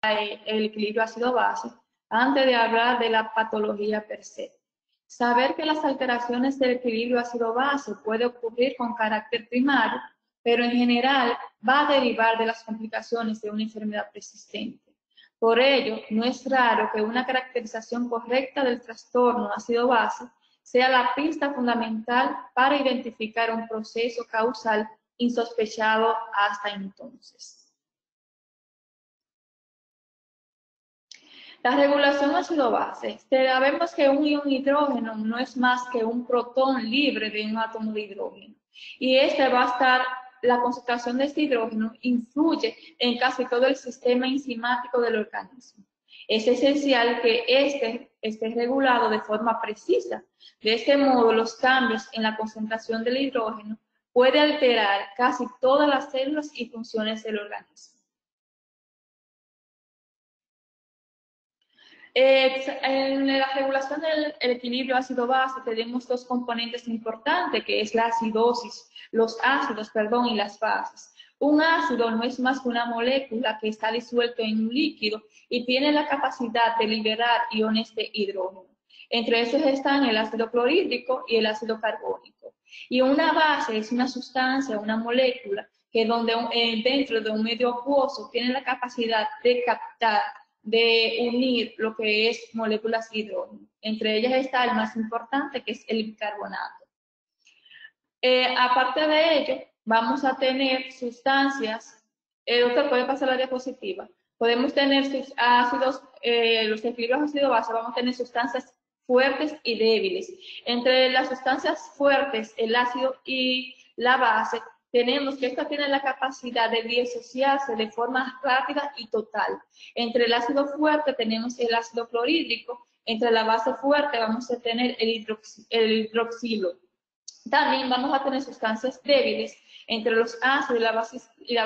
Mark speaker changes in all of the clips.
Speaker 1: el equilibrio ácido-base antes de hablar de la patología per se. Saber que las alteraciones del equilibrio ácido-base puede ocurrir con carácter primario, pero en general va a derivar de las complicaciones de una enfermedad persistente. Por ello, no es raro que una caracterización correcta del trastorno ácido-base sea la pista fundamental para identificar un proceso causal insospechado hasta entonces. La regulación ácido-base. Sabemos que un ion hidrógeno no es más que un protón libre de un átomo de hidrógeno. Y la concentración de este hidrógeno influye en casi todo el sistema enzimático del organismo. Es esencial que este esté regulado de forma precisa. De este modo, los cambios en la concentración del hidrógeno pueden alterar casi todas las células y funciones del organismo. En la regulación del equilibrio ácido-base tenemos dos componentes importantes, que es la acidosis, los ácidos, y las bases. Un ácido no es más que una molécula que está disuelto en un líquido y tiene la capacidad de liberar iones de hidrógeno. Entre esos están el ácido clorhídrico y el ácido carbónico. Y una base es una sustancia, una molécula, que dentro de un medio acuoso tiene la capacidad de captar, de unir lo que es moléculas de hidrógeno. Entre ellas está el más importante, que es el bicarbonato. Aparte de ello, vamos a tener sustancias, doctor, ¿puede pasar la diapositiva? Podemos tener sus ácidos, los equilibrios ácido-base, vamos a tener sustancias fuertes y débiles. Entre las sustancias fuertes, el ácido y la base, tenemos que esta tiene la capacidad de disociarse de forma rápida y total. Entre el ácido fuerte tenemos el ácido clorhídrico, entre la base fuerte vamos a tener el hidroxilo. También vamos a tener sustancias débiles entre los ácidos y la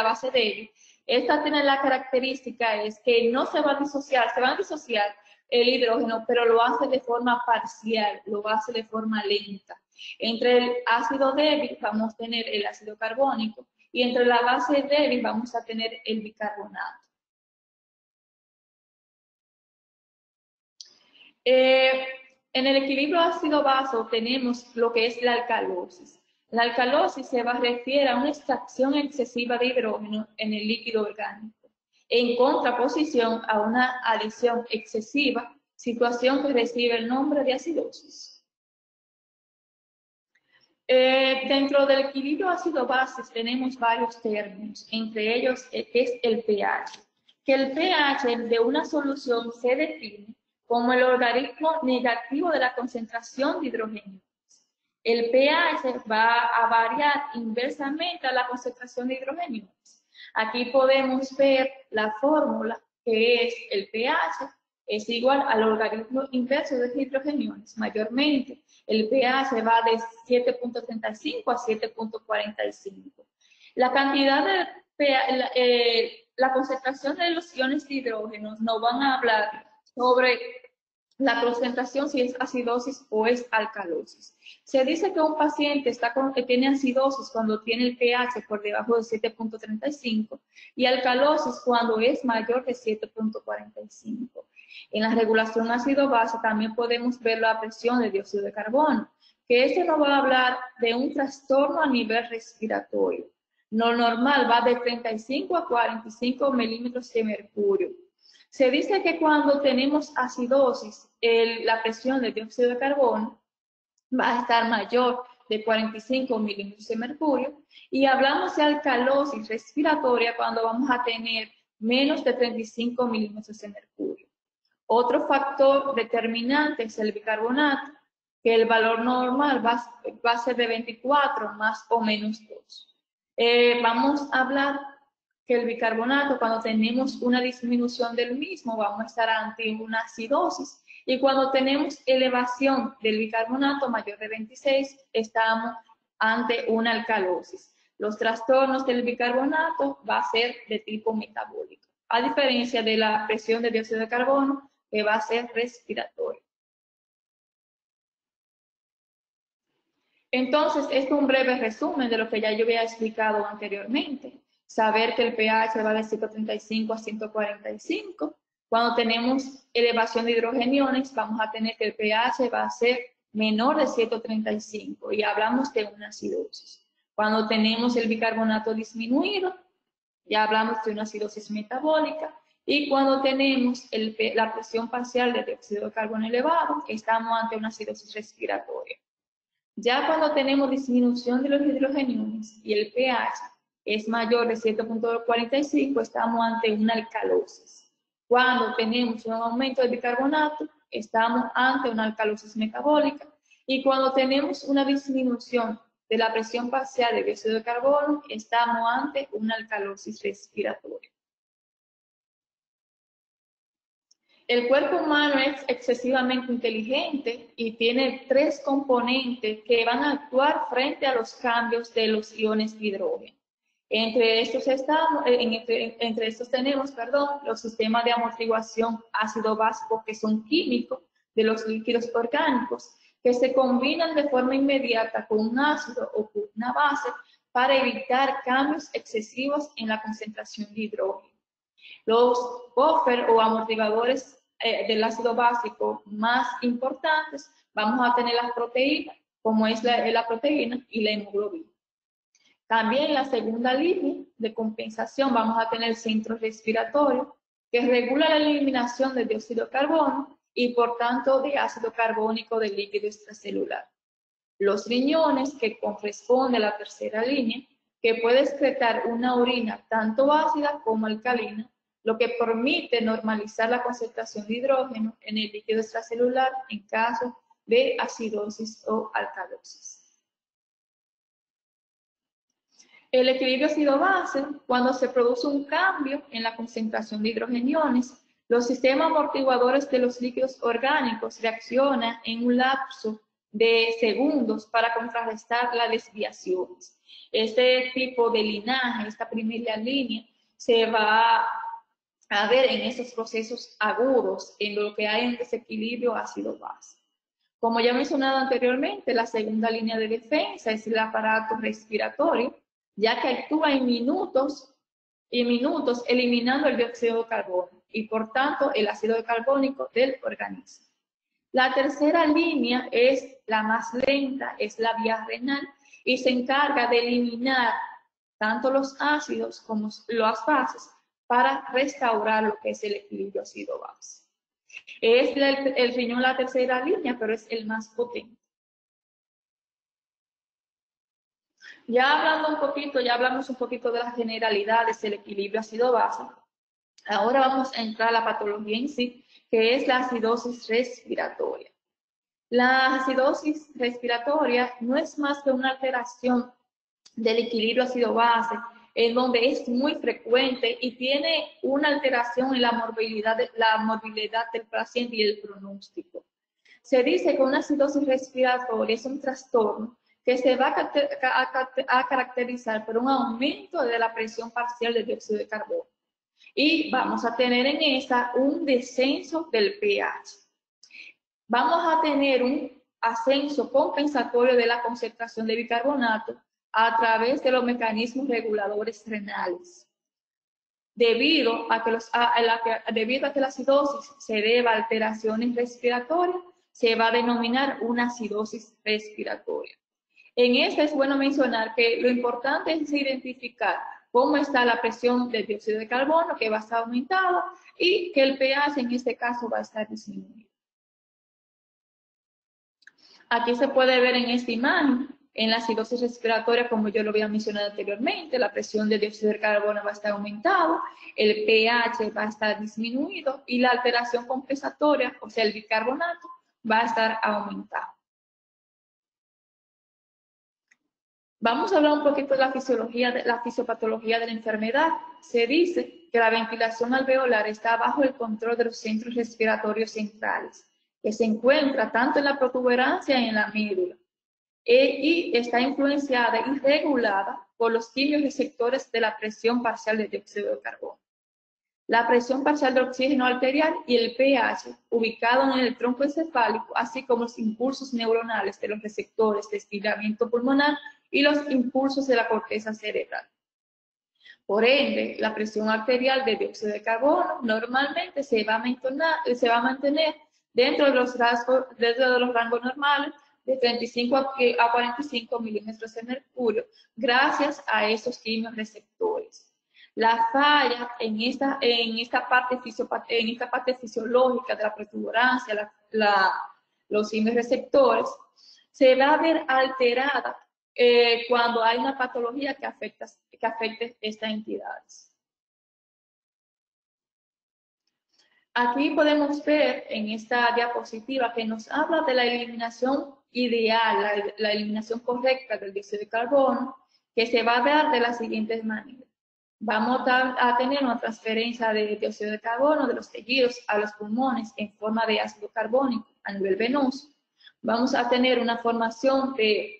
Speaker 1: base débil. Esta tiene la característica es que no se va a disociar, se va a disociar el hidrógeno, pero lo hace de forma parcial, lo hace de forma lenta. Entre el ácido débil vamos a tener el ácido carbónico y entre la base débil vamos a tener el bicarbonato. En el equilibrio ácido-base tenemos lo que es la alcalosis. La alcalosis se refiere a una extracción excesiva de hidrógeno en el líquido orgánico, en contraposición a una adición excesiva, situación que recibe el nombre de acidosis. Dentro del equilibrio ácido-base tenemos varios términos, entre ellos es el pH, que el pH de una solución se define como el logaritmo negativo de la concentración de hidrógeno. El pH va a variar inversamente a la concentración de hidrógeno. Aquí podemos ver la fórmula, que es el pH es igual al logaritmo inverso de hidrogeniones. Mayormente, el pH va de 7.35 a 7.45. La cantidad de la concentración de los iones de hidrógeno nos van a hablar sobre la concentración, si es acidosis o es alcalosis. Se dice que un paciente tiene acidosis cuando tiene el pH por debajo de 7.35 y alcalosis cuando es mayor de 7.45. En la regulación ácido-base también podemos ver la presión de dióxido de carbono, que esto nos va a hablar de un trastorno a nivel respiratorio. Lo normal va de 35 a 45 milímetros de mercurio. Se dice que cuando tenemos acidosis, la presión de dióxido de carbono va a estar mayor de 45 milímetros de mercurio y hablamos de alcalosis respiratoria cuando vamos a tener menos de 35 milímetros de mercurio. Otro factor determinante es el bicarbonato, que el valor normal va a ser de 24 más o menos 2. Vamos a hablar que el bicarbonato, cuando tenemos una disminución del mismo, vamos a estar ante una acidosis. Y cuando tenemos elevación del bicarbonato mayor de 26, estamos ante una alcalosis. Los trastornos del bicarbonato va a ser de tipo metabólico, a diferencia de la presión de dióxido de carbono, que va a ser respiratorio. Entonces, este es un breve resumen de lo que ya yo había explicado anteriormente. saber que el pH va de 135 a 145. Cuando tenemos elevación de hidrogeniones, vamos a tener que el pH va a ser menor de 135 y hablamos de una acidosis. Cuando tenemos el bicarbonato disminuido, ya hablamos de una acidosis metabólica. Y cuando tenemos la presión parcial de dióxido de carbono elevado, estamos ante una acidosis respiratoria. Ya cuando tenemos disminución de los hidrogeniones y el pH es mayor de 7.45, estamos ante una alcalosis. Cuando tenemos un aumento del bicarbonato, estamos ante una alcalosis metabólica. Y cuando tenemos una disminución de la presión parcial de dióxido de carbono, estamos ante una alcalosis respiratoria. El cuerpo humano es excesivamente inteligente y tiene 3 componentes que van a actuar frente a los cambios de los iones de hidrógeno. Entre estos tenemos los sistemas de amortiguación ácido-básico, que son químicos de los líquidos orgánicos, que se combinan de forma inmediata con un ácido o con una base para evitar cambios excesivos en la concentración de hidrógeno. Los buffer o amortiguadores del ácido básico más importantes, vamos a tener las proteínas, como es la proteína y la hemoglobina. También en la segunda línea de compensación vamos a tener el centro respiratorio, que regula la eliminación de dióxido de carbono y por tanto de ácido carbónico del líquido extracelular. Los riñones, que corresponde a la tercera línea, que puede excretar una orina tanto ácida como alcalina, lo que permite normalizar la concentración de hidrógeno en el líquido extracelular en caso de acidosis o alcalosis. El equilibrio ácido-base, cuando se produce un cambio en la concentración de hidrogeniones, los sistemas amortiguadores de los líquidos orgánicos reaccionan en un lapso de segundos para contrarrestar las desviaciones. Este tipo de linaje, esta primera línea, se va a ver en esos procesos agudos en lo que hay un desequilibrio ácido-base. Como ya mencionado anteriormente, la segunda línea de defensa es el aparato respiratorio, ya que actúa en minutos eliminando el dióxido de carbono y por tanto el ácido carbónico del organismo. La tercera línea es la más lenta, es la vía renal y se encarga de eliminar tanto los ácidos como las bases para restaurar lo que es el equilibrio ácido-base. Es el riñón la tercera línea, pero es el más potente. Ya hablamos un poquito de las generalidades del equilibrio ácido-base. Ahora vamos a entrar a la patología en sí, que es la acidosis respiratoria. La acidosis respiratoria no es más que una alteración del equilibrio ácido-base, en donde es muy frecuente y tiene una alteración en la morbilidad del paciente y el pronóstico. Se dice que una acidosis respiratoria es un trastorno que se va a caracterizar por un aumento de la presión parcial de dióxido de carbono. Y vamos a tener en esa un descenso del pH. Vamos a tener un ascenso compensatorio de la concentración de bicarbonato a través de los mecanismos reguladores renales. Debido a que la acidosis se deba a alteraciones respiratorias, se va a denominar una acidosis respiratoria. En esta es bueno mencionar que lo importante es identificar cómo está la presión del dióxido de carbono, que va a estar aumentada, y que el pH en este caso va a estar disminuido. Aquí se puede ver en esta imagen, en la acidosis respiratoria, como yo lo había mencionado anteriormente, la presión de dióxido de carbono va a estar aumentada, el pH va a estar disminuido y la alteración compensatoria, o sea, el bicarbonato, va a estar aumentado. Vamos a hablar un poquito de la fisiopatología de la enfermedad. Se dice que la ventilación alveolar está bajo el control de los centros respiratorios centrales, que se encuentra tanto en la protuberancia y en la médula, y está influenciada y regulada por los quimioreceptores de la presión parcial de dióxido de carbono, la presión parcial de oxígeno arterial y el pH, ubicado en el tronco encefálico, así como los impulsos neuronales de los receptores de estiramiento pulmonar y los impulsos de la corteza cerebral. Por ende, la presión arterial de dióxido de carbono normalmente se va a mantener dentro de los rangos normales de 35 a 45 milímetros de mercurio, gracias a esos quimiorreceptores. La falla en esta parte fisiológica de la protuberancia, los quimiorreceptores, se va a ver alterada cuando hay una patología que afecte estas entidades. Aquí podemos ver en esta diapositiva que nos habla de la eliminación ideal, la eliminación correcta del dióxido de carbono, que se va a dar de la siguiente manera. Vamos a tener una transferencia de dióxido de carbono de los tejidos a los pulmones en forma de ácido carbónico a nivel venoso. Vamos a tener una formación de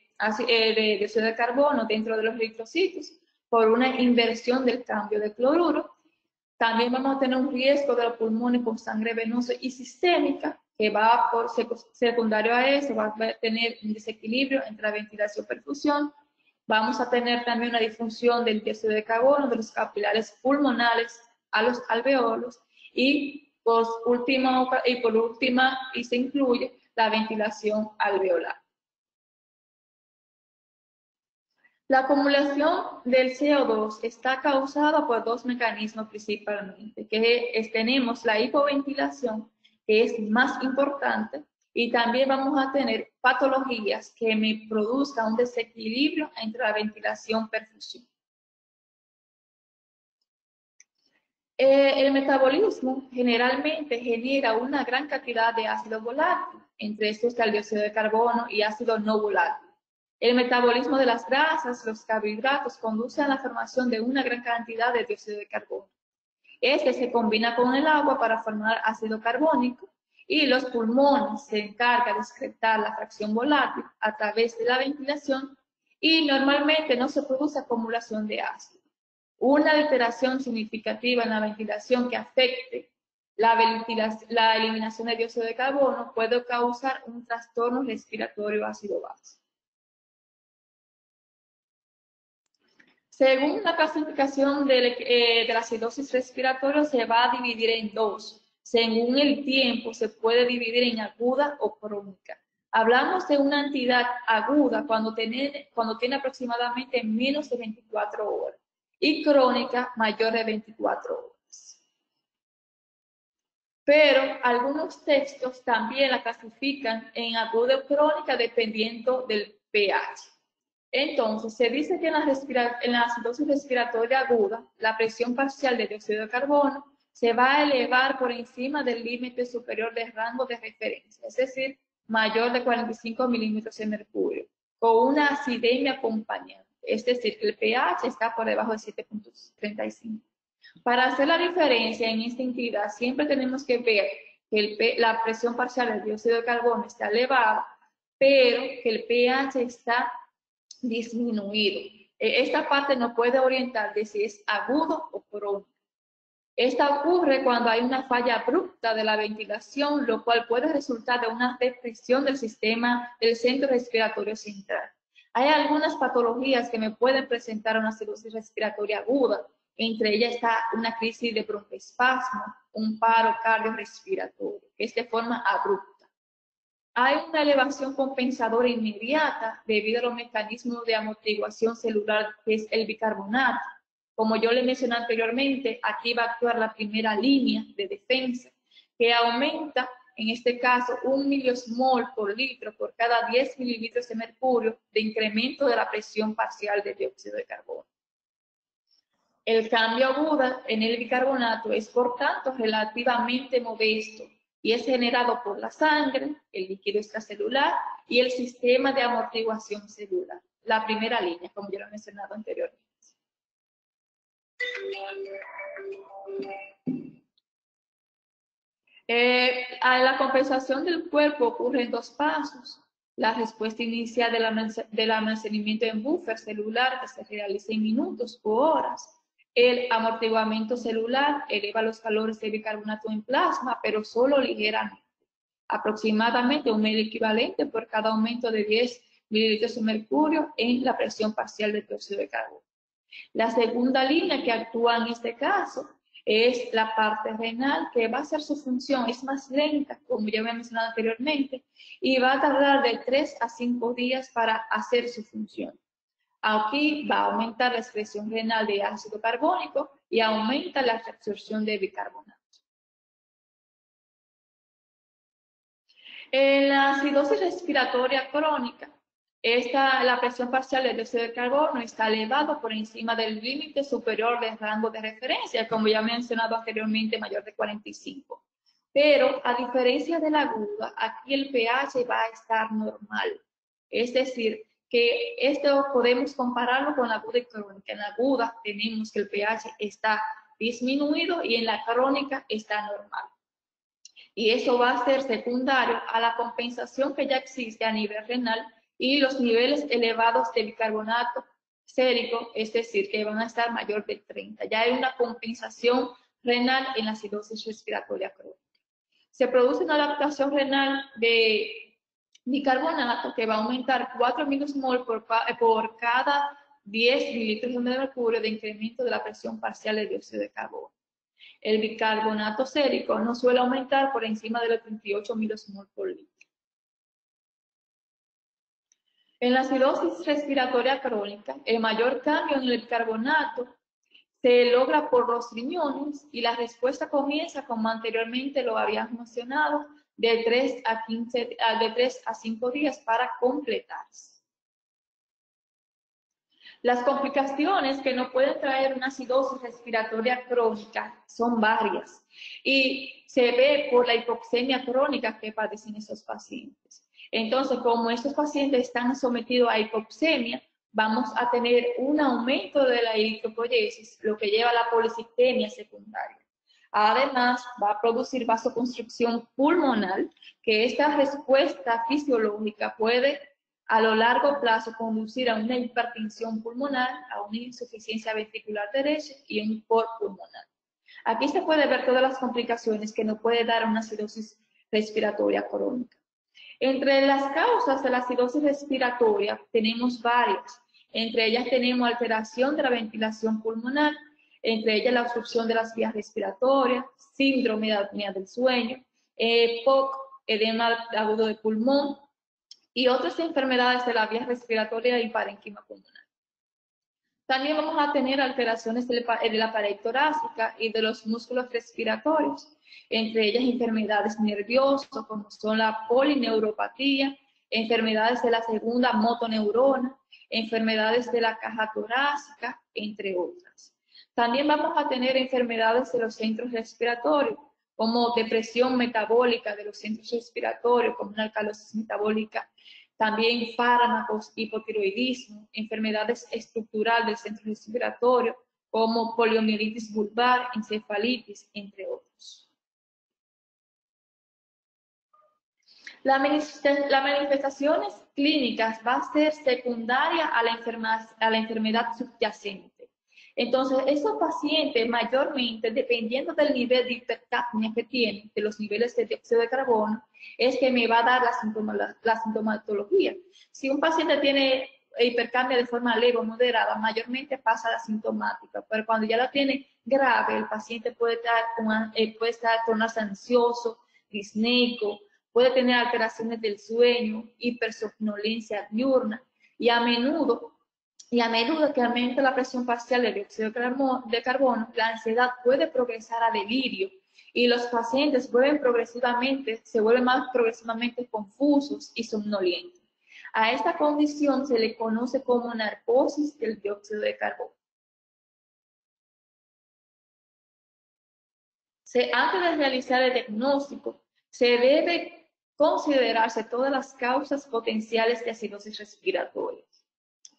Speaker 1: dióxido de carbono dentro de los eritrocitos por una inversión del cambio de cloruro. También vamos a tener un riesgo de los pulmones con sangre venosa y sistémica, que va por secundario a eso, va a tener un desequilibrio entre la ventilación y perfusión. Vamos a tener también una disfunción del dióxido de carbono de los capilares pulmonales a los alveolos y por última se incluye la ventilación alveolar. La acumulación del CO2 está causada por dos mecanismos principalmente, que tenemos la hipoventilación, que es más importante, y también vamos a tener patologías que me produzcan un desequilibrio entre la ventilación-perfusión. El metabolismo generalmente genera una gran cantidad de ácido volátil, entre estos está el dióxido de carbono y ácido no volátil. El metabolismo de las grasas, los carbohidratos, conduce a la formación de una gran cantidad de dióxido de carbono. Este se combina con el agua para formar ácido carbónico y los pulmones se encargan de excretar la fracción volátil a través de la ventilación y normalmente no se produce acumulación de ácido. Una alteración significativa en la ventilación que afecte la eliminación de dióxido de carbono puede causar un trastorno respiratorio ácido-base. Según la clasificación de la acidosis respiratoria, se va a dividir en dos. Según el tiempo, se puede dividir en aguda o crónica. Hablamos de una entidad aguda cuando tiene aproximadamente menos de 24 horas y crónica mayor de 24 horas. Pero algunos textos también la clasifican en aguda o crónica dependiendo del pH. Entonces, se dice que en la acidosis respiratoria aguda, la presión parcial de dióxido de carbono se va a elevar por encima del límite superior del rango de referencia, es decir, mayor de 45 milímetros de mercurio, con una acidemia acompañante, es decir, que el pH está por debajo de 7.35. Para hacer la diferencia en esta entidad, siempre tenemos que ver que la presión parcial del dióxido de carbono está elevada, pero que el pH está disminuido. Esta parte nos puede orientar de si es agudo o crónico. Esta ocurre cuando hay una falla abrupta de la ventilación, lo cual puede resultar de una depresión del sistema del centro respiratorio central. Hay algunas patologías que me pueden presentar una acidosis respiratoria aguda. Entre ellas está una crisis de broncoespasmo, un paro cardiorrespiratorio, que es de forma abrupta. Hay una elevación compensadora inmediata debido a los mecanismos de amortiguación celular, que es el bicarbonato. Como yo le mencioné anteriormente, aquí va a actuar la primera línea de defensa, que aumenta, en este caso, 1 miliosmol por litro por cada 10 mililitros de mercurio de incremento de la presión parcial de dióxido de carbono. El cambio agudo en el bicarbonato es, por tanto, relativamente modesto y es generado por la sangre, el líquido extracelular y el sistema de amortiguación celular. La primera línea, como ya lo he mencionado anteriormente. La compensación del cuerpo ocurre en dos pasos. La respuesta inicial del almacenamiento en buffer celular, que se realiza en minutos u horas. El amortiguamiento celular eleva los valores de bicarbonato en plasma, pero solo ligeramente. Aproximadamente un medio equivalente por cada aumento de 10 mililitros de mercurio en la presión parcial de dióxido de carbono. La segunda línea que actúa en este caso es la parte renal, que va a hacer su función, es más lenta, como ya había mencionado anteriormente, y va a tardar de 3 a 5 días para hacer su función. Aquí va a aumentar la excreción renal de ácido carbónico y aumenta la absorción de bicarbonato. En la acidosis respiratoria crónica, la presión parcial de dióxido de carbono está elevada por encima del límite superior del rango de referencia, como ya he mencionado anteriormente, mayor de 45. Pero, a diferencia de la aguda, aquí el pH va a estar normal. Es decir, que esto podemos compararlo con la aguda y crónica. En la aguda tenemos que el pH está disminuido y en la crónica está normal. Y eso va a ser secundario a la compensación que ya existe a nivel renal y los niveles elevados de bicarbonato sérico, es decir, que van a estar mayor de 30. Ya hay una compensación renal en la acidosis respiratoria crónica. Se produce una adaptación renal de bicarbonato que va a aumentar 4 milimol por cada 10 mililitros de mercurio de incremento de la presión parcial de dióxido de carbono. El bicarbonato sérico no suele aumentar por encima de los 38 milimol por litro. En la acidosis respiratoria crónica, el mayor cambio en el bicarbonato se logra por los riñones y la respuesta comienza, como anteriormente lo habíamos mencionado, de 3 a 5 días para completarse. Las complicaciones que nos pueden traer una acidosis respiratoria crónica son varias y se ve por la hipoxemia crónica que padecen esos pacientes. Entonces, como estos pacientes están sometidos a hipoxemia, vamos a tener un aumento de la eritropoyesis, lo que lleva a la policitemia secundaria. Además, va a producir vasoconstricción pulmonar, que esta respuesta fisiológica puede a lo largo plazo conducir a una hipertensión pulmonar, a una insuficiencia ventricular derecha y un cor pulmonar. Aquí se puede ver todas las complicaciones que nos puede dar una acidosis respiratoria crónica. Entre las causas de la acidosis respiratoria tenemos varias. Entre ellas tenemos alteración de la ventilación pulmonar, entre ellas la obstrucción de las vías respiratorias, síndrome de apnea del sueño, POC, edema agudo de pulmón y otras enfermedades de la vía respiratoria y parénquima pulmonar. También vamos a tener alteraciones de la pared torácica y de los músculos respiratorios, entre ellas enfermedades nerviosas como son la polineuropatía, enfermedades de la segunda motoneurona, enfermedades de la caja torácica, entre otras. También vamos a tener enfermedades de los centros respiratorios, como depresión metabólica de los centros respiratorios, como una alcalosis metabólica, también fármacos, hipotiroidismo, enfermedades estructurales del centro respiratorio, como poliomielitis vulvar, encefalitis, entre otros. Las manifestaciones clínicas va a ser secundaria a la enfermedad subyacente. Entonces, esos pacientes mayormente, dependiendo del nivel de hipercapnia que tienen, de los niveles de dióxido de carbono, es que me va a dar la sintomatología. Si un paciente tiene hipercapnia de forma leve o moderada, mayormente pasa a la sintomática, pero cuando ya la tiene grave, el paciente puede estar tornarse ansioso, disneico, puede tener alteraciones del sueño, hipersomnolencia diurna, y a menudo que aumenta la presión parcial de dióxido de carbono, la ansiedad puede progresar a delirio y los pacientes se vuelven más progresivamente confusos y somnolientos. A esta condición se le conoce como narcosis del dióxido de carbono. Antes de realizar el diagnóstico, se debe considerarse todas las causas potenciales de acidosis respiratoria.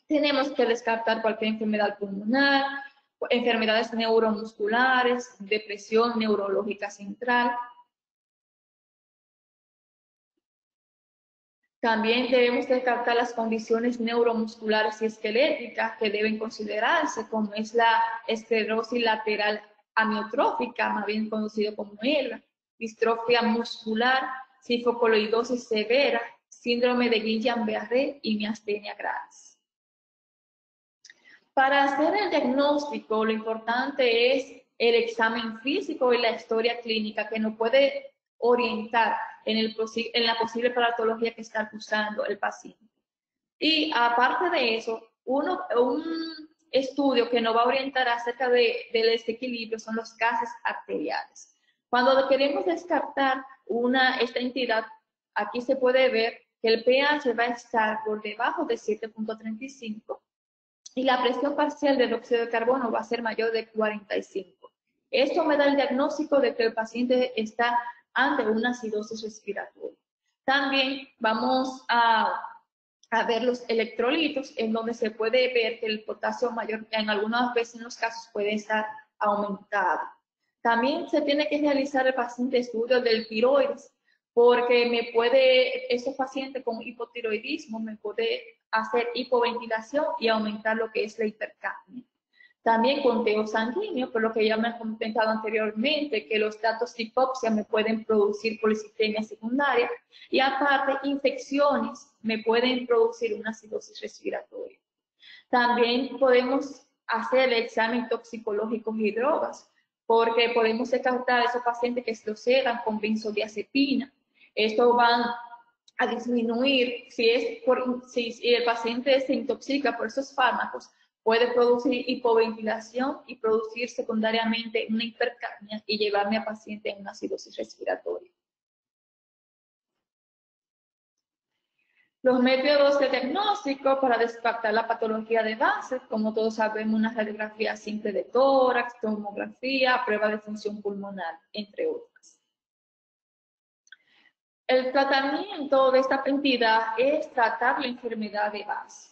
Speaker 1: Tenemos que descartar cualquier enfermedad pulmonar, enfermedades neuromusculares, depresión neurológica central. También debemos descartar las condiciones neuromusculares y esqueléticas que deben considerarse, como es la esclerosis lateral amiotrófica, más bien conocido como ELA, distrofia muscular, cifocoloidosis severa, síndrome de Guillain-Barré y miastenia gravis. Para hacer el diagnóstico, lo importante es el examen físico y la historia clínica que nos puede orientar en la posible patología que está acusando el paciente. Y aparte de eso, un estudio que nos va a orientar acerca del desequilibrio son los gases arteriales. Cuando queremos descartar esta entidad, aquí se puede ver que el pH va a estar por debajo de 7.35 y la presión parcial del óxido de carbono va a ser mayor de 45. Esto me da el diagnóstico de que el paciente está ante una acidosis respiratoria. También vamos a ver los electrolitos, en donde se puede ver que el potasio mayor, en algunas veces en los casos, puede estar aumentado. También se tiene que realizar el paciente estudio del tiroides, porque esos pacientes con hipotiroidismo me puede hacer hipoventilación y aumentar lo que es la hipercapnia. También conteo sanguíneo, por lo que ya me han comentado anteriormente, que los datos de hipopsia me pueden producir policitemia secundaria y aparte infecciones me pueden producir una acidosis respiratoria. También podemos hacer el examen toxicológico y drogas, porque podemos descartar a esos pacientes que se sedan con benzodiazepina. Esto va a disminuir si el paciente se intoxica por esos fármacos, puede producir hipoventilación y producir secundariamente una hipercapnia y llevarme a paciente a una acidosis respiratoria. Los métodos de diagnóstico para descartar la patología de base, como todos sabemos, una radiografía simple de tórax, tomografía, prueba de función pulmonar, entre otras. El tratamiento de esta entidad es tratar la enfermedad de base.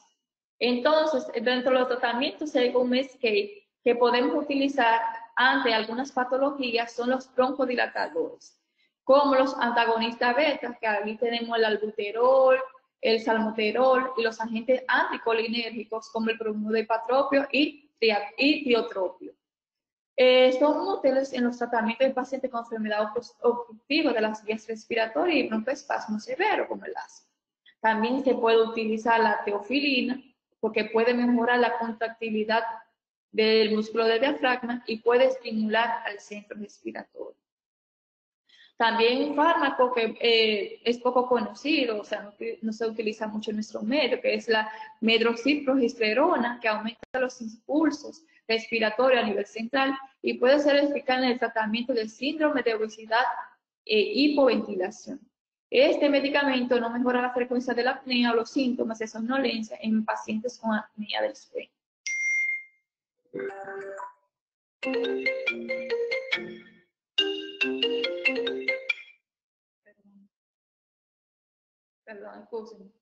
Speaker 1: Entonces, dentro de los tratamientos, según Mesquite, que podemos utilizar ante algunas patologías son los broncodilatadores, como los antagonistas beta, que aquí tenemos el albuterol, el salmeterol y los agentes anticolinérgicos como el bromuro de ipatropio y tiotropio. Son útiles en los tratamientos de pacientes con enfermedad obstructiva de las vías respiratorias y broncoespasmo severo, como el asma. También se puede utilizar la teofilina, porque puede mejorar la contractilidad del músculo del diafragma y puede estimular al centro respiratorio. También un fármaco que es poco conocido, o sea, no se utiliza mucho en nuestro medio, que es la medroxyprogesterona, que aumenta los impulsos respiratorios a nivel central y puede ser eficaz en el tratamiento del síndrome de obesidad e hipoventilación. Este medicamento no mejora la frecuencia de la apnea o los síntomas de somnolencia en pacientes con apnea del sueño. Perdón, excusen.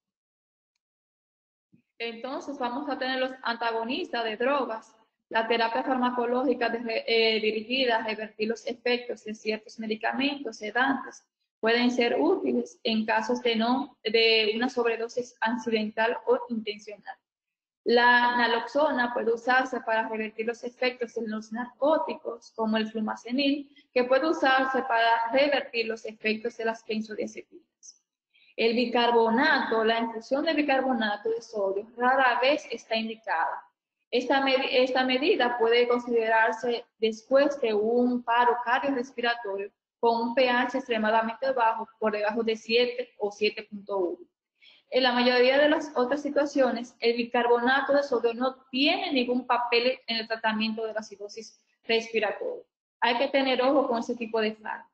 Speaker 1: Entonces vamos a tener los antagonistas de drogas, la terapia farmacológica dirigida a revertir los efectos de ciertos medicamentos sedantes pueden ser útiles en casos de una sobredosis accidental o intencional. La naloxona puede usarse para revertir los efectos de los narcóticos, como el flumazenil, que puede usarse para revertir los efectos de las benzodiazepinas. El bicarbonato, la infusión de bicarbonato de sodio rara vez está indicada. Esta medida puede considerarse después de un paro cardiorrespiratorio con un pH extremadamente bajo, por debajo de 7 o 7.1. En la mayoría de las otras situaciones, el bicarbonato de sodio no tiene ningún papel en el tratamiento de la acidosis respiratoria. Hay que tener ojo con ese tipo de fármacos.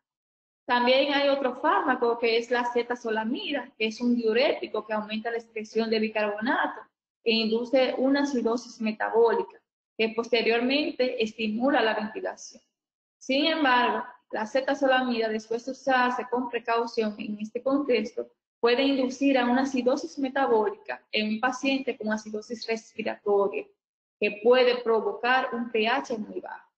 Speaker 1: También hay otro fármaco que es la cetazolamida, que es un diurético que aumenta la excreción de bicarbonato e induce una acidosis metabólica, que posteriormente estimula la ventilación. Sin embargo, la cetazolamida, después de usarse con precaución en este contexto, puede inducir a una acidosis metabólica en un paciente con acidosis respiratoria, que puede provocar un pH muy bajo.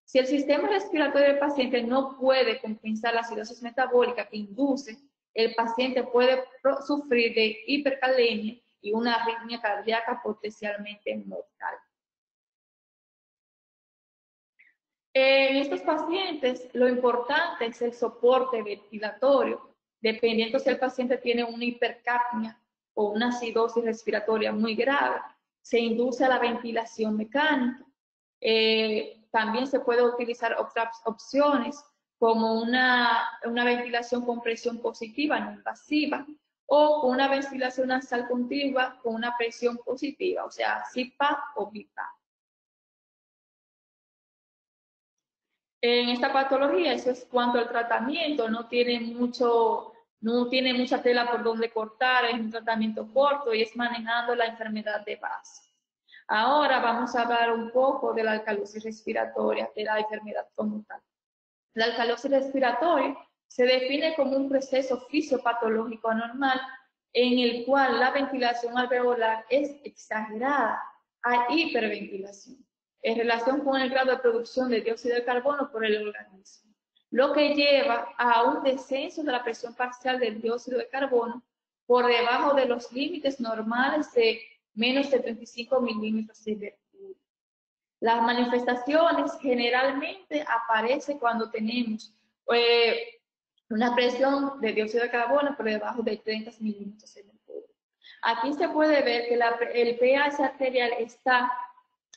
Speaker 1: Si el sistema respiratorio del paciente no puede compensar la acidosis metabólica que induce, el paciente puede sufrir de hipercalemia y una arritmia cardíaca potencialmente mortal. En estos pacientes, lo importante es el soporte ventilatorio, dependiendo si el paciente tiene una hipercapnia o una acidosis respiratoria muy grave. se induce a la ventilación mecánica. También se puede utilizar otras opciones como una ventilación con presión positiva no invasiva o una ventilación nasal contigua con una presión positiva, o sea, CPAP o BiPAP. En esta patología, eso es cuanto al tratamiento, no tiene mucha tela por donde cortar, es un tratamiento corto y es manejando la enfermedad de base. Ahora vamos a hablar un poco de la alcalosis respiratoria, de la enfermedad como tal. La alcalosis respiratoria se define como un proceso fisiopatológico anormal en el cual la ventilación alveolar es exagerada a hiperventilación en relación con el grado de producción de dióxido de carbono por el organismo, lo que lleva a un descenso de la presión parcial del dióxido de carbono por debajo de los límites normales de menos de 35 milímetros de mercurio. Las manifestaciones generalmente aparecen cuando tenemos una presión de dióxido de carbono por debajo de 30 milímetros de mercurio. Aquí se puede ver que el pH arterial está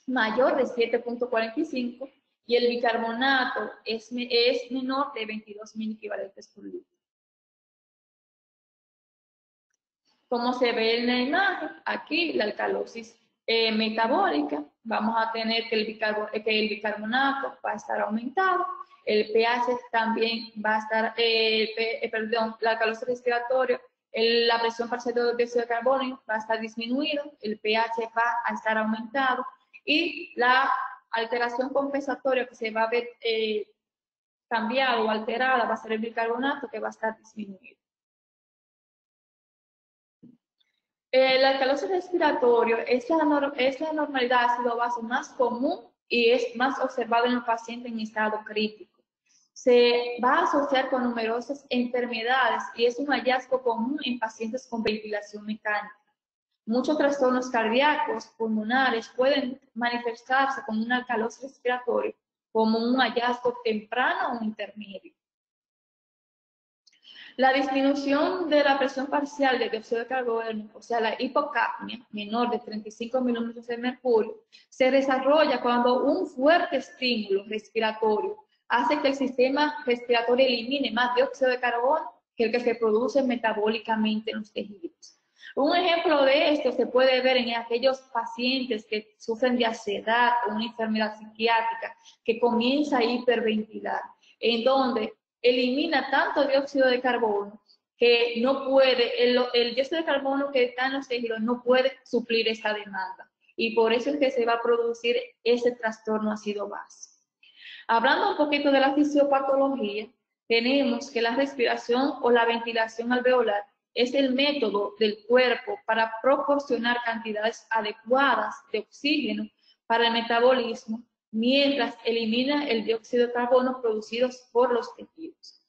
Speaker 1: mayor de 7.45 y el bicarbonato es menor de 22 miliequivalentes por litro. Como se ve en la imagen, aquí la alcalosis metabólica, vamos a tener que el bicarbonato va a estar aumentado, el pH también va a estar, la alcalosis respiratoria, la presión parcial de dióxido de carbono va a estar disminuido, el pH va a estar aumentado y la alteración compensatoria que se va a ver cambiada o alterada va a ser el bicarbonato que va a estar disminuido. La alcalosis respiratoria es la normalidad de ácido base más común y es más observado en los pacientes en estado crítico. Se va a asociar con numerosas enfermedades y es un hallazgo común en pacientes con ventilación mecánica. Muchos trastornos cardíacos, pulmonares pueden manifestarse con una alcalosis respiratoria como un hallazgo temprano o intermedio. La disminución de la presión parcial de dióxido de carbono, o sea, la hipocapnia, menor de 35 milímetros de mercurio, se desarrolla cuando un fuerte estímulo respiratorio hace que el sistema respiratorio elimine más dióxido de carbono que el que se produce metabólicamente en los tejidos. Un ejemplo de esto se puede ver en aquellos pacientes que sufren de ansiedad o una enfermedad psiquiátrica que comienza a hiperventilar, en donde elimina tanto dióxido de carbono que no puede, el dióxido de carbono que está en los tejidos no puede suplir esa demanda. Y por eso es que se va a producir ese trastorno ácido base. Hablando un poquito de la fisiopatología, tenemos que la respiración o la ventilación alveolar es el método del cuerpo para proporcionar cantidades adecuadas de oxígeno para el metabolismo mientras elimina el dióxido de carbono producido por los tejidos.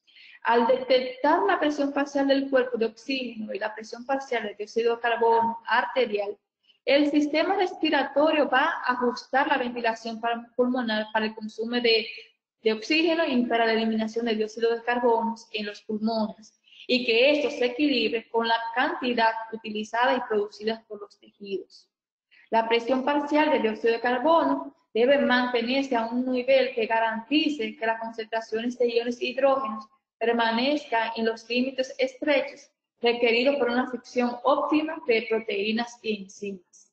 Speaker 1: Al detectar la presión parcial del cuerpo de oxígeno y la presión parcial de dióxido de carbono arterial, el sistema respiratorio va a ajustar la ventilación pulmonar para el consumo de oxígeno y para la eliminación de dióxido de carbono en los pulmones, y que esto se equilibre con la cantidad utilizada y producida por los tejidos. La presión parcial de dióxido de carbono debe mantenerse a un nivel que garantice que las concentraciones de iones hidrógenos permanezcan en los límites estrechos requeridos por una fricción óptima de proteínas y enzimas.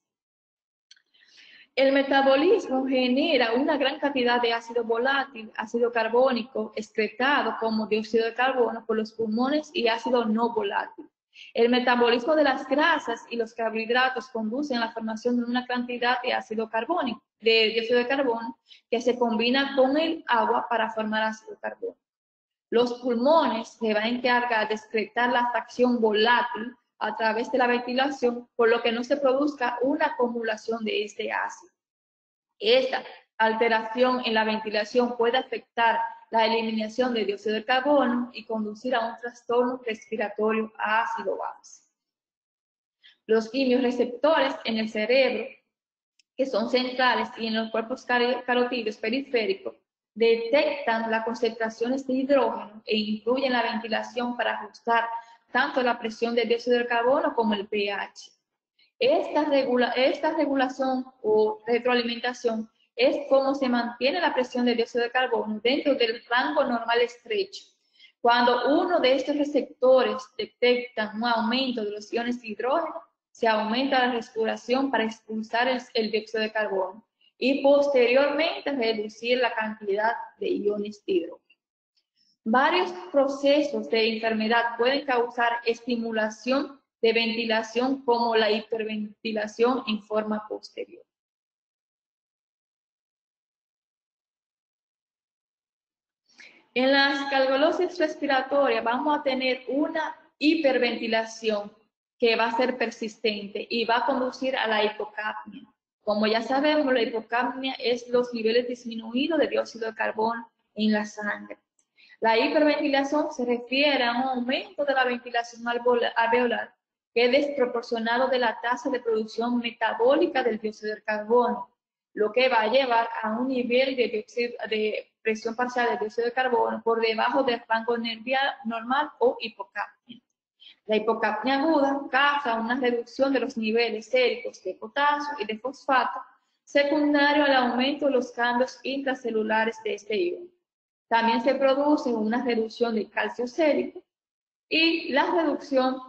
Speaker 1: El metabolismo genera una gran cantidad de ácido volátil, ácido carbónico excretado como dióxido de carbono por los pulmones y ácido no volátil. El metabolismo de las grasas y los carbohidratos conducen a la formación de una cantidad de ácido carbónico, de dióxido de carbono, que se combina con el agua para formar ácido carbónico. Los pulmones se van a encargar de excretar la fracción volátil a través de la ventilación, por lo que no se produzca una acumulación de este ácido. Esta alteración en la ventilación puede afectar la eliminación de dióxido de carbono y conducir a un trastorno respiratorio ácido base. Los quimiorreceptores en el cerebro, que son centrales, y en los cuerpos carotídeos periféricos, detectan las concentraciones de hidrógeno e influyen en la ventilación para ajustar tanto la presión de dióxido de carbono como el pH. Esta regulación o retroalimentación es cómo se mantiene la presión de dióxido de carbono dentro del rango normal estrecho. Cuando uno de estos receptores detecta un aumento de los iones de hidrógeno, se aumenta la respiración para expulsar el dióxido de carbono y posteriormente reducir la cantidad de iones de hidrógeno. Varios procesos de enfermedad pueden causar estimulación de ventilación como la hiperventilación en forma posterior. En la alcalosis respiratoria vamos a tener una hiperventilación que va a ser persistente y va a conducir a la hipocapnia. Como ya sabemos, la hipocapnia es los niveles disminuidos de dióxido de carbono en la sangre. La hiperventilación se refiere a un aumento de la ventilación alveolar que es desproporcionado de la tasa de producción metabólica del dióxido de carbono, lo que va a llevar a un nivel de presión parcial de dióxido de carbono por debajo del rango normal o hipocapnia. La hipocapnia aguda causa una reducción de los niveles séricos de potasio y de fosfato, secundario al aumento de los cambios intracelulares de este ion. También se produce una reducción del calcio sérico y la reducción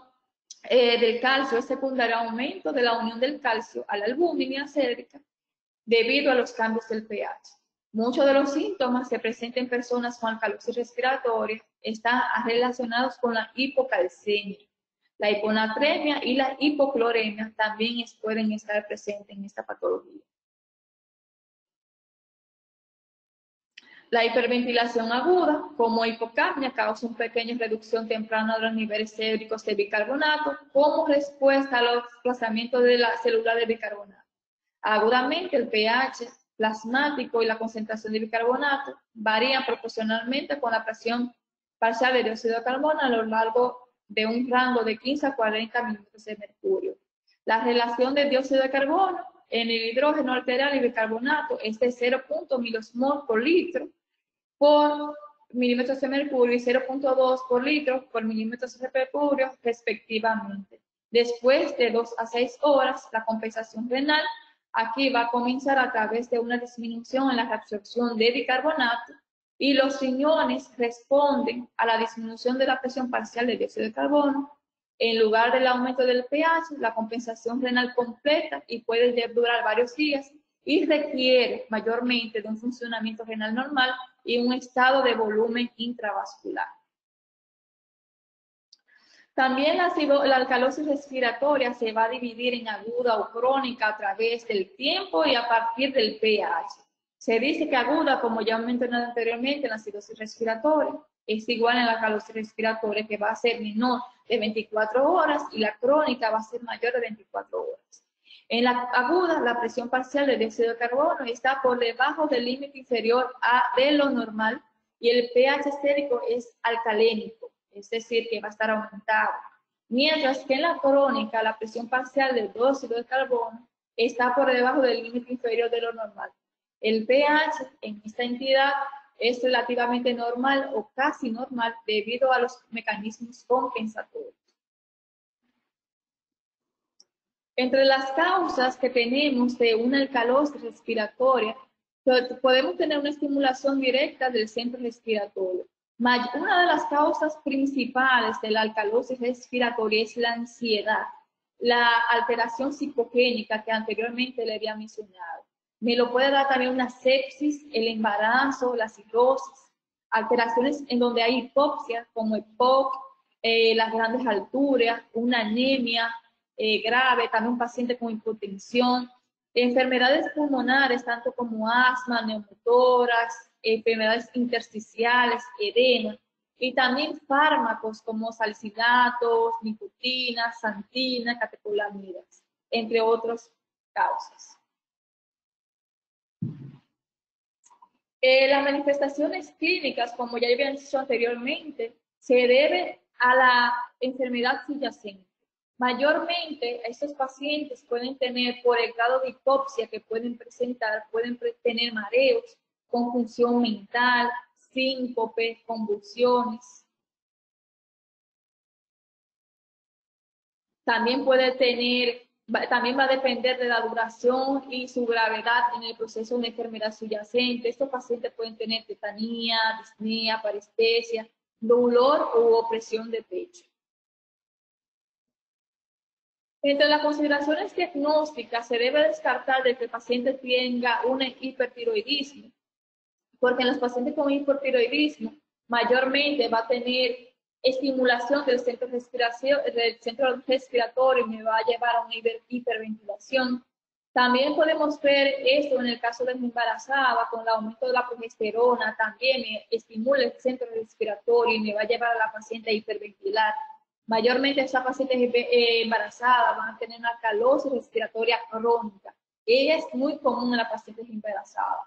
Speaker 1: del calcio es secundaria al aumento de la unión del calcio a la albúmina sérica debido a los cambios del pH. Muchos de los síntomas que presentan personas con alcalosis respiratoria están relacionados con la hipocalcemia. La hiponatremia y la hipocloremia también pueden estar presentes en esta patología. La hiperventilación aguda, como hipocapnia, causa una pequeña reducción temprana de los niveles séricos de bicarbonato como respuesta al desplazamiento de la célula de bicarbonato. Agudamente, el pH plasmático y la concentración de bicarbonato varían proporcionalmente con la presión parcial de dióxido de carbono a lo largo de un rango de 15 a 40 milímetros de mercurio. La relación de dióxido de carbono en el hidrógeno arterial y bicarbonato es de 0.0 milosmol por litro por milímetros de mercurio y 0.2 por litro por milímetros de mercurio respectivamente. Después de 2 a 6 horas, la compensación renal aquí va a comenzar a través de una disminución en la reabsorción de bicarbonato y los riñones responden a la disminución de la presión parcial de dióxido de carbono. En lugar del aumento del pH, la compensación renal completa y puede durar varios días y requiere mayormente de un funcionamiento renal normal y un estado de volumen intravascular. También la alcalosis respiratoria se va a dividir en aguda o crónica a través del tiempo y a partir del pH. Se dice que aguda, como ya mencioné anteriormente, en la acidosis respiratoria, es igual en la alcalosis respiratoria, que va a ser menor de 24 horas, y la crónica va a ser mayor de 24 horas. En la aguda, la presión parcial de dióxido de carbono está por debajo del límite inferior de lo normal y el pH sérico es alcalénico, es decir, que va a estar aumentado. Mientras que en la crónica, la presión parcial del dióxido de carbono está por debajo del límite inferior de lo normal. El pH en esta entidad es relativamente normal o casi normal debido a los mecanismos compensatorios. Entre las causas que tenemos de una alcalosis respiratoria, podemos tener una estimulación directa del centro respiratorio. Una de las causas principales de la alcalosis respiratoria es la ansiedad, la alteración psicogénica que anteriormente le había mencionado. Me lo puede dar también una sepsis, el embarazo, la cirrosis, alteraciones en donde hay hipoxia, como EPOC, las grandes alturas, una anemia grave, también un paciente con hipotensión, enfermedades pulmonares, tanto como asma, neumotórax, enfermedades intersticiales, edema, y también fármacos como salicilatos, nicotina, santina, catecolamidas, entre otras causas. Las manifestaciones clínicas, como ya habían dicho anteriormente, se debe a la enfermedad subyacente. Mayormente, estos pacientes pueden tener, por el grado de hipoxia que pueden presentar, pueden tener mareos, confusión mental, síncope, convulsiones. También puede tener También va a depender de la duración y su gravedad en el proceso de una enfermedad subyacente. Estos pacientes pueden tener tetanía, disnea, parestesia, dolor u opresión de pecho. Entre las consideraciones diagnósticas, se debe descartar de que el paciente tenga un hipertiroidismo, porque en los pacientes con hipertiroidismo mayormente va a tener estimulación del centro respiratorio y me va a llevar a una hiperventilación. También podemos ver esto en el caso de la embarazada, con el aumento de la progesterona, también estimula el centro respiratorio y me va a llevar a la paciente a hiperventilar. Mayormente esas pacientes embarazadas van a tener una alcalosis respiratoria crónica. Ella es muy común en las pacientes embarazadas.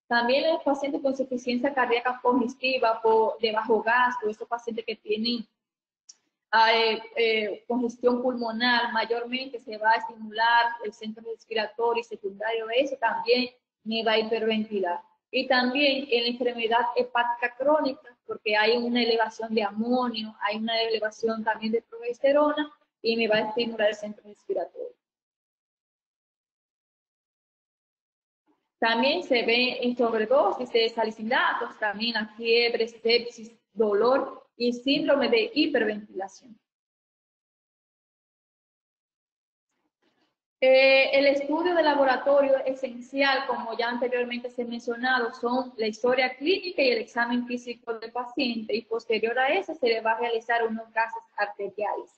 Speaker 1: También en los pacientes con insuficiencia cardíaca congestiva de bajo gasto, estos pacientes que tienen congestión pulmonar, mayormente se va a estimular el centro respiratorio y secundario a eso, también me va a hiperventilar. Y también en la enfermedad hepática crónica, porque hay una elevación de amonio, hay una elevación también de progesterona y me va a estimular el centro respiratorio. También se ve en sobredosis de salicilatos, también la fiebre, sepsis, dolor y síndrome de hiperventilación. El estudio de laboratorio esencial, como ya anteriormente se ha mencionado, son la historia clínica y el examen físico del paciente, y posterior a eso se le va a realizar unos gases arteriales.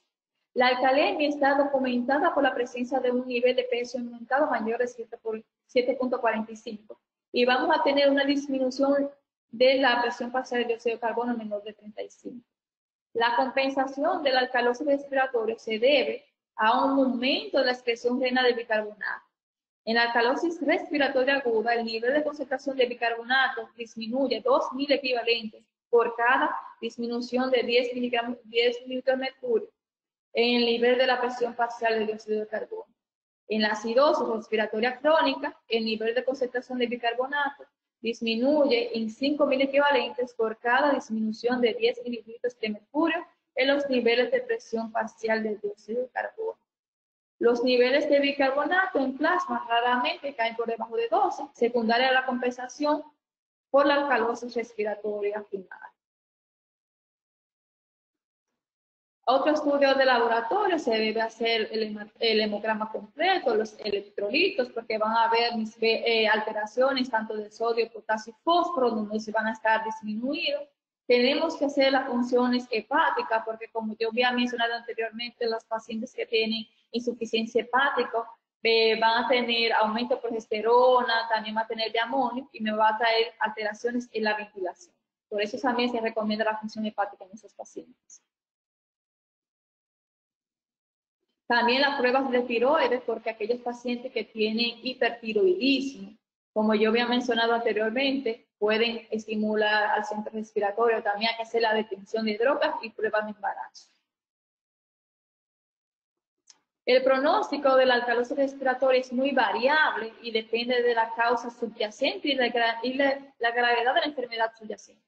Speaker 1: La alcalemia está documentada por la presencia de un nivel de presión aumentado mayor de 7.45 y vamos a tener una disminución de la presión parcial de dióxido de carbono menor de 35. La compensación de la alcalosis respiratoria se debe a un aumento de la excreción renal de bicarbonato. En la alcalosis respiratoria aguda, el nivel de concentración de bicarbonato disminuye 2.000 equivalentes por cada disminución de 10 miligramos de mercurio en el nivel de la presión parcial de dióxido de carbono. En la acidosis respiratoria crónica, el nivel de concentración de bicarbonato disminuye en 5.000 equivalentes por cada disminución de 10 mililitros de mercurio en los niveles de presión parcial de dióxido de carbono. Los niveles de bicarbonato en plasma raramente caen por debajo de 12, secundaria a la compensación por la alcalosis respiratoria final. Otro estudio de laboratorio se debe hacer el hemograma completo, los electrolitos, porque van a haber alteraciones tanto de sodio, potasio y fósforo, donde se van a estar disminuidos. Tenemos que hacer las funciones hepáticas, porque como yo había mencionado anteriormente, los pacientes que tienen insuficiencia hepática van a tener aumento de progesterona, también va a tener de amonio y me va a traer alteraciones en la ventilación. Por eso también se recomienda la función hepática en esos pacientes. También las pruebas de tiroides, porque aquellos pacientes que tienen hipertiroidismo, como yo había mencionado anteriormente, pueden estimular al centro respiratorio. También hay que hacer la detección de drogas y pruebas de embarazo. El pronóstico de la alcalosis respiratoria es muy variable y depende de la causa subyacente y la gravedad de la enfermedad subyacente.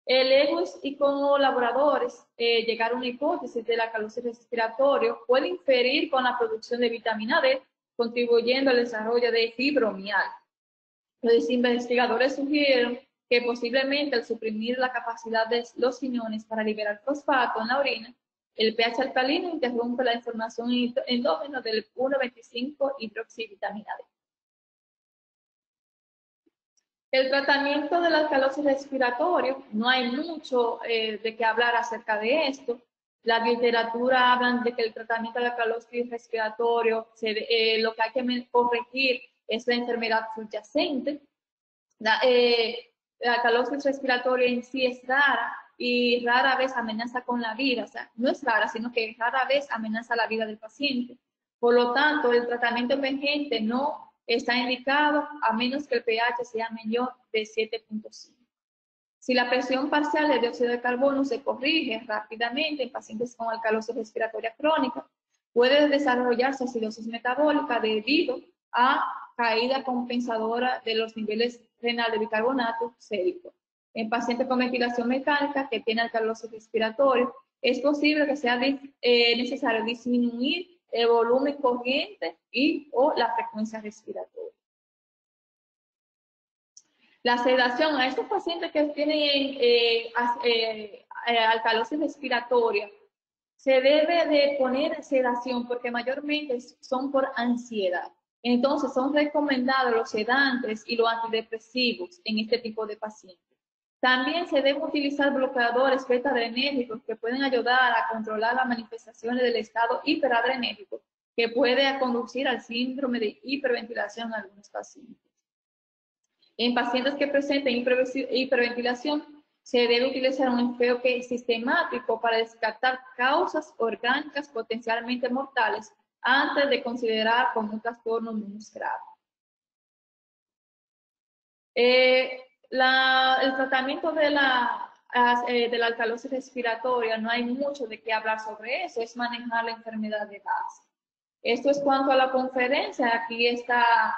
Speaker 1: Lewis y colaboradores llegaron a una hipótesis de la alcalosis respiratoria puede inferir con la producción de vitamina D, contribuyendo al desarrollo de fibromialgia. Los investigadores sugirieron que posiblemente al suprimir la capacidad de los riñones para liberar fosfato en la orina, el pH alcalino interrumpe la información endógena del 1,25 hidroxivitamina D. El tratamiento de la alcalosis respiratoria, no hay mucho de qué hablar acerca de esto. La literatura habla de que el tratamiento de la alcalosis respiratoria, lo que hay que corregir es la enfermedad subyacente. La alcalosis respiratoria en sí es rara y rara vez amenaza con la vida. O sea, no es rara, sino que rara vez amenaza la vida del paciente. Por lo tanto, el tratamiento emergente no está indicado a menos que el pH sea menor de 7.5. Si la presión parcial de dióxido de carbono se corrige rápidamente en pacientes con alcalosis respiratoria crónica, puede desarrollarse acidosis metabólica debido a caída compensadora de los niveles renal de bicarbonato sérico. En pacientes con ventilación mecánica que tienen alcalosis respiratoria, es posible que sea necesario disminuir el volumen corriente y o la frecuencia respiratoria. La sedación a estos pacientes que tienen alcalosis respiratoria, se debe de poner sedación porque mayormente son por ansiedad. Entonces son recomendados los sedantes y los antidepresivos en este tipo de pacientes. También se deben utilizar bloqueadores beta-adrenérgicos que pueden ayudar a controlar las manifestaciones del estado hiperadrenérgico que puede conducir al síndrome de hiperventilación en algunos pacientes. En pacientes que presenten hiperventilación, se debe utilizar un enfoque sistemático para descartar causas orgánicas potencialmente mortales antes de considerar como un trastorno menos grave. El tratamiento de la alcalosis respiratoria, no hay mucho de qué hablar sobre eso, es manejar la enfermedad de base. Esto es cuanto a la conferencia. Aquí está